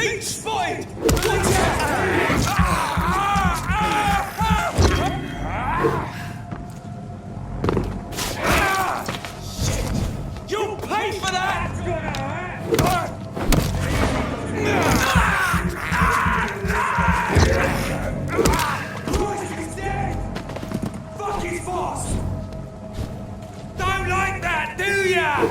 Beach spotted! Watch out! Shit! You'll pay for that! He's dead! Fuck his boss! Don't like that, do ya?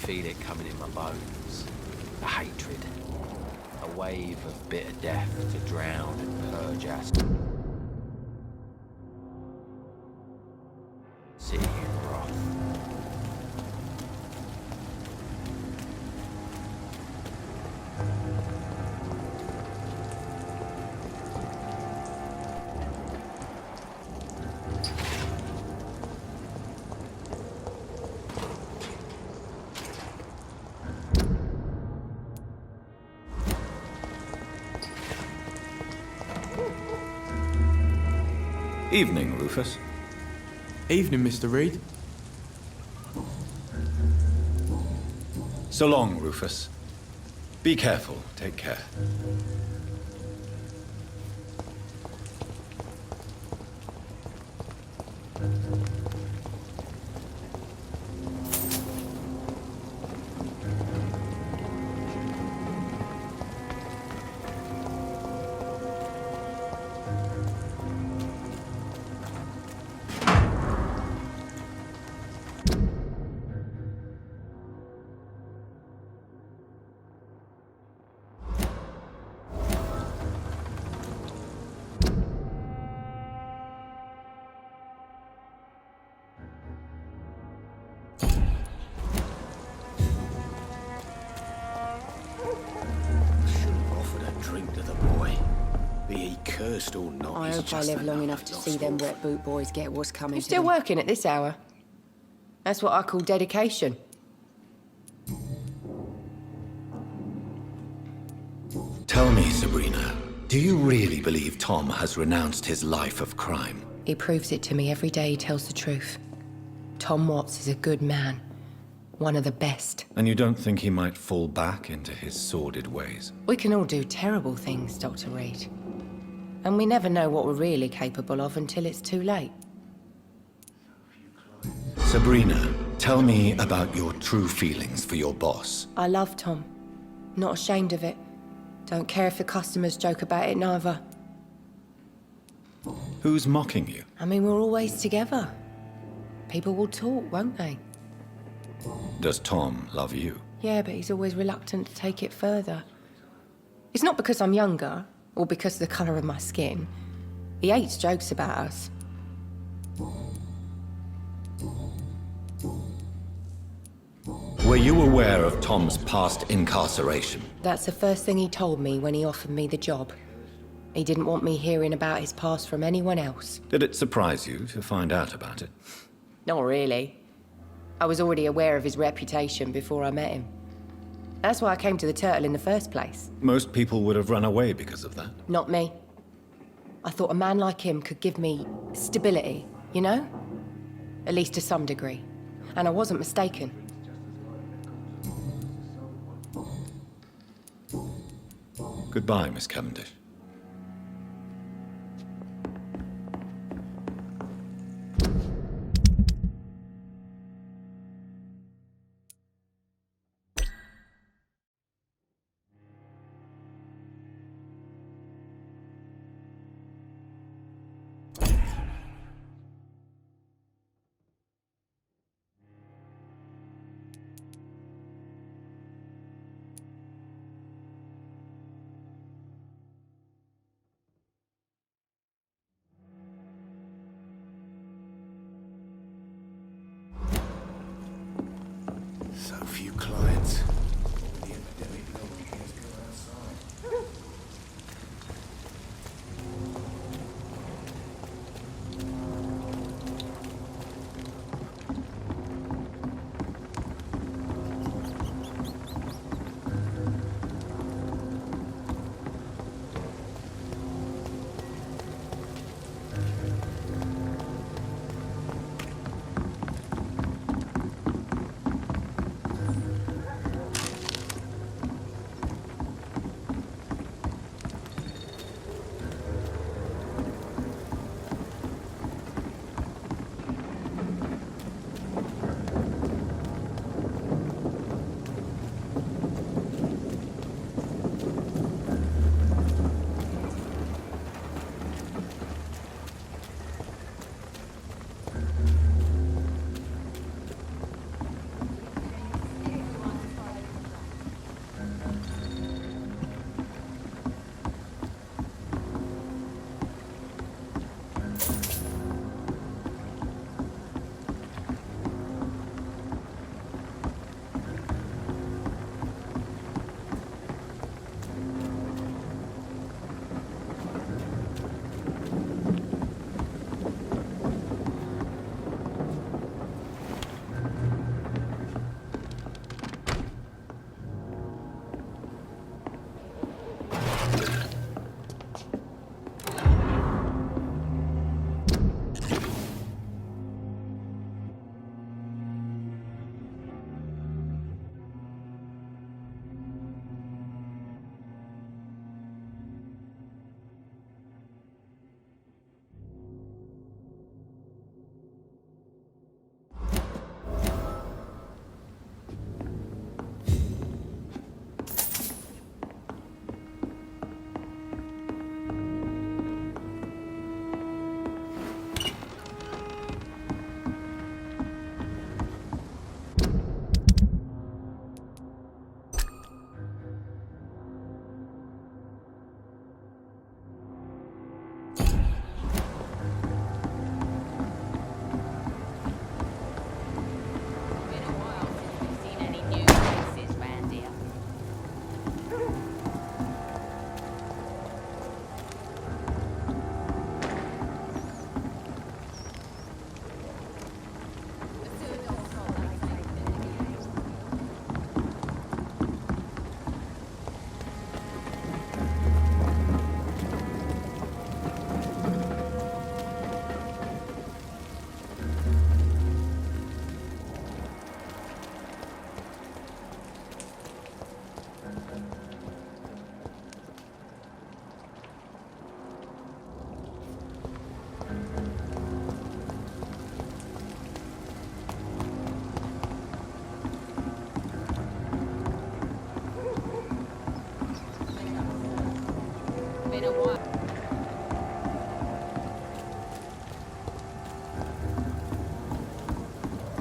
Feel it coming in my bones. The hatred. A wave of bitter death to drown and purge us. Sitting in wrath. Evening, Rufus. Evening, Mr. Reed. So long, Rufus. Be careful. Take care. Cursed or not, I hope I live long enough to see them wet boot boys get what's coming You're to still them. working at this hour? That's what I call dedication. Tell me, Sabrina, do you really believe Tom has renounced his life of crime? He proves it to me every day he tells the truth. Tom Watts is a good man. One of the best. And you don't think he might fall back into his sordid ways? We can all do terrible things, Dr. Reed. And we never know what we're really capable of until it's too late. Sabrina, tell me about your true feelings for your boss. I love Tom. Not ashamed of it. Don't care if the customers joke about it, neither. Who's mocking you? I mean, we're always together. People will talk, won't they? Does Tom love you? Yeah, but he's always reluctant to take it further. It's not because I'm younger, or because of the colour of my skin. He hates jokes about us. Were you aware of Tom's past incarceration? That's the first thing he told me when he offered me the job. He didn't want me hearing about his past from anyone else. Did it surprise you to find out about it? Not really. I was already aware of his reputation before I met him. That's why I came to the Turtle in the first place. Most people would have run away because of that. Not me. I thought a man like him could give me stability, you know? At least to some degree. And I wasn't mistaken. Goodbye, Miss Cavendish. So few clients.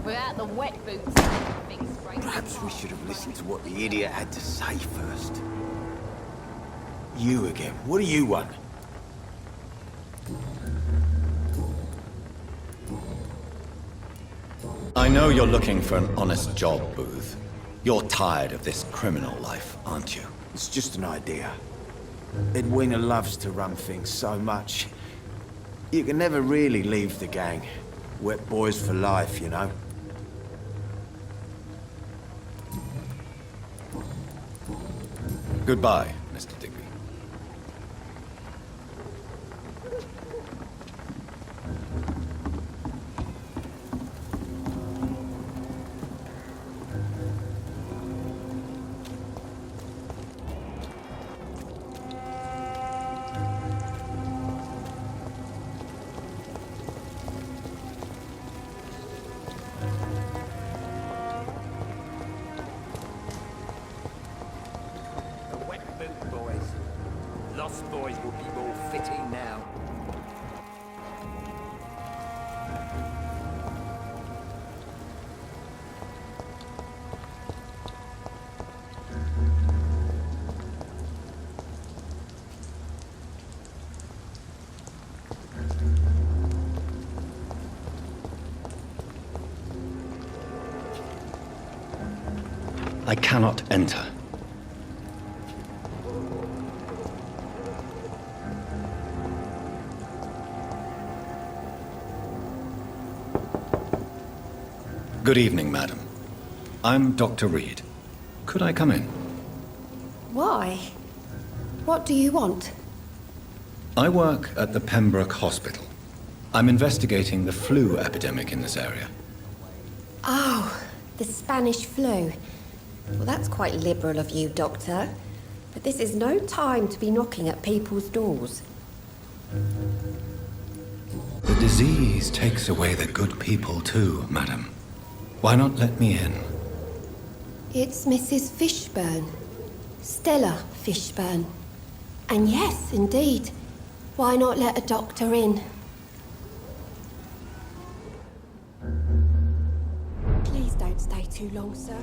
Without the wet boots, things break. Perhaps we should have listened to what the idiot had to say first. You again. What do you want? I know you're looking for an honest job, Booth. You're tired of this criminal life, aren't you? It's just an idea. Edwina loves to run things so much. You can never really leave the gang. Wet boys for life, you know. Goodbye, Mr. Digby. boys would be more fitting now. I cannot enter. Good evening, madam. I'm Dr. Reed. Could I come in? Why? What do you want? I work at the Pembroke Hospital. I'm investigating the flu epidemic in this area. Oh, the Spanish flu. Well, that's quite liberal of you, Doctor. But this is no time to be knocking at people's doors. The disease takes away the good people too, madam. Why not let me in? It's Mrs. Fishburne. Stella Fishburne. And yes, indeed. Why not let a doctor in? Please don't stay too long, sir.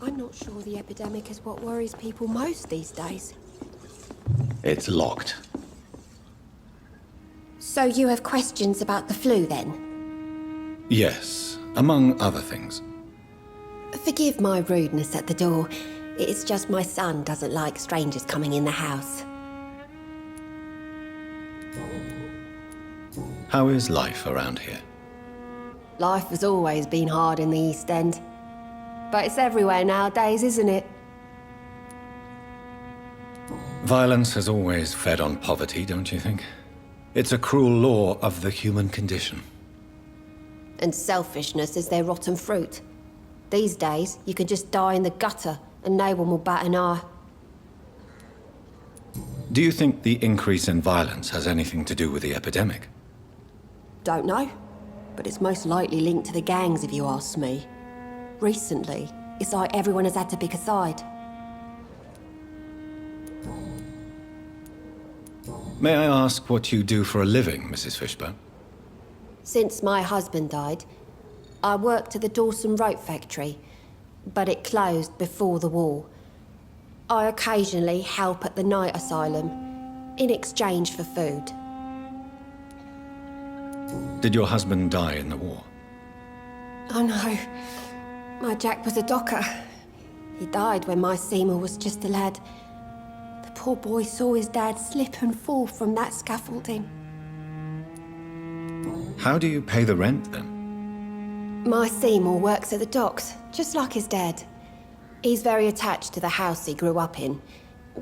I'm not sure the epidemic is what worries people most these days. It's locked. So you have questions about the flu, then? Yes, among other things. Forgive my rudeness at the door. It's just my son doesn't like strangers coming in the house. How is life around here? Life has always been hard in the East End. But it's everywhere nowadays, isn't it? Violence has always fed on poverty, don't you think? It's a cruel law of the human condition. And selfishness is their rotten fruit. These days, you can just die in the gutter and no one will bat an eye. Do you think the increase in violence has anything to do with the epidemic? Don't know. But it's most likely linked to the gangs, if you ask me. Recently, it's like everyone has had to pick a side. May I ask what you do for a living, Mrs. Fishburne? Since my husband died, I worked at the Dawson Rope Factory, but it closed before the war. I occasionally help at the night asylum, in exchange for food. Did your husband die in the war? Oh no. My Jack was a docker. He died when my Seymour was just a lad. The poor boy saw his dad slip and fall from that scaffolding. How do you pay the rent, then? My Seymour works at the docks, just like his dad. He's very attached to the house he grew up in.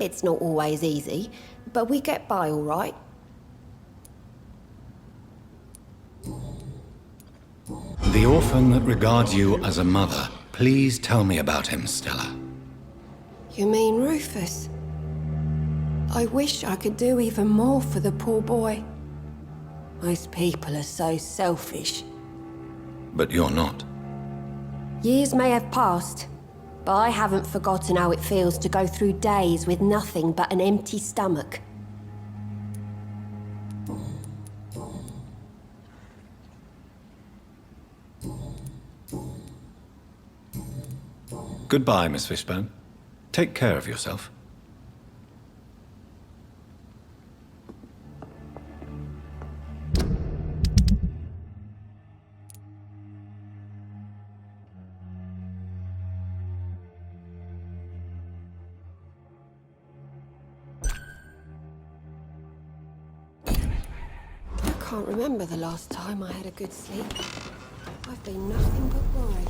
It's not always easy, but we get by all right. The orphan that regards you as a mother. Please tell me about him, Stella. You mean Rufus? I wish I could do even more for the poor boy. Most people are so selfish. But you're not. Years may have passed, but I haven't forgotten how it feels to go through days with nothing but an empty stomach. Goodbye, Miss Fishburne. Take care of yourself. I can't remember the last time I had a good sleep. I've been nothing but worry.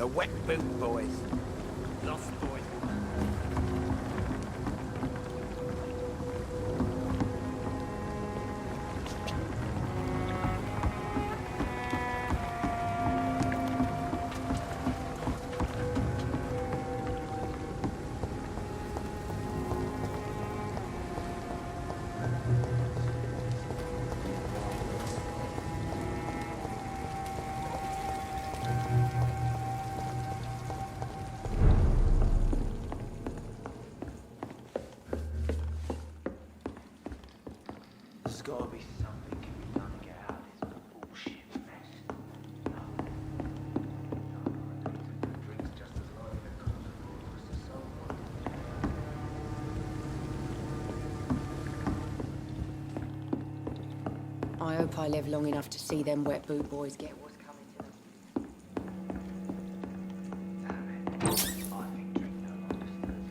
The wet boot boys. Lost boys. There's gotta be something can be done to get out of this bullshit mess. Drinks just as light as a I hope I live long enough to see them wet boot boys get what's coming to them. Damn it. I think drink no longer stirs.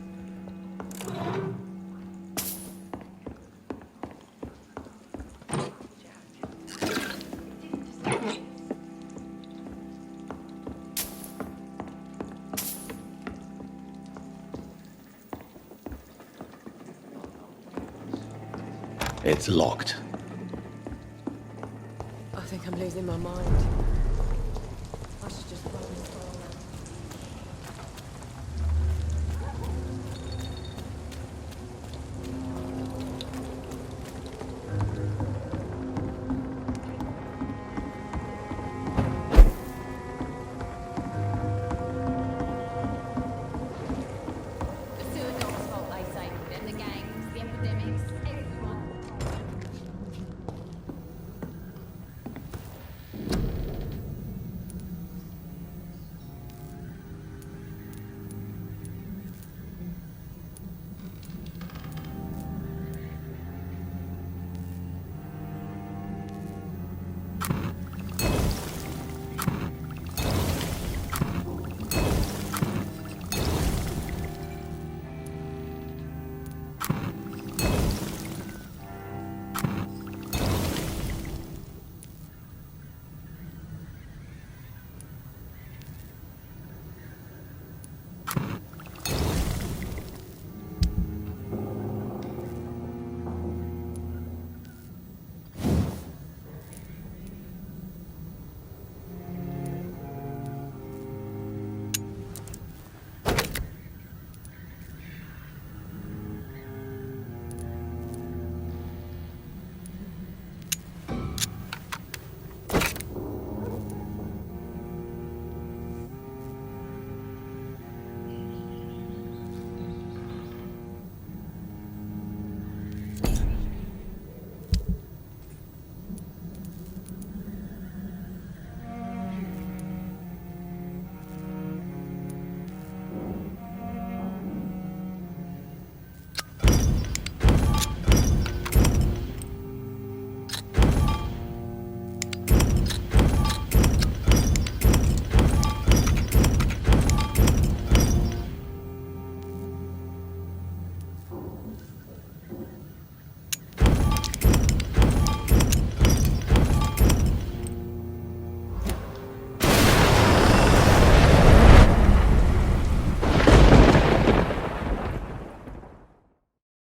It's locked. I think I'm losing my mind.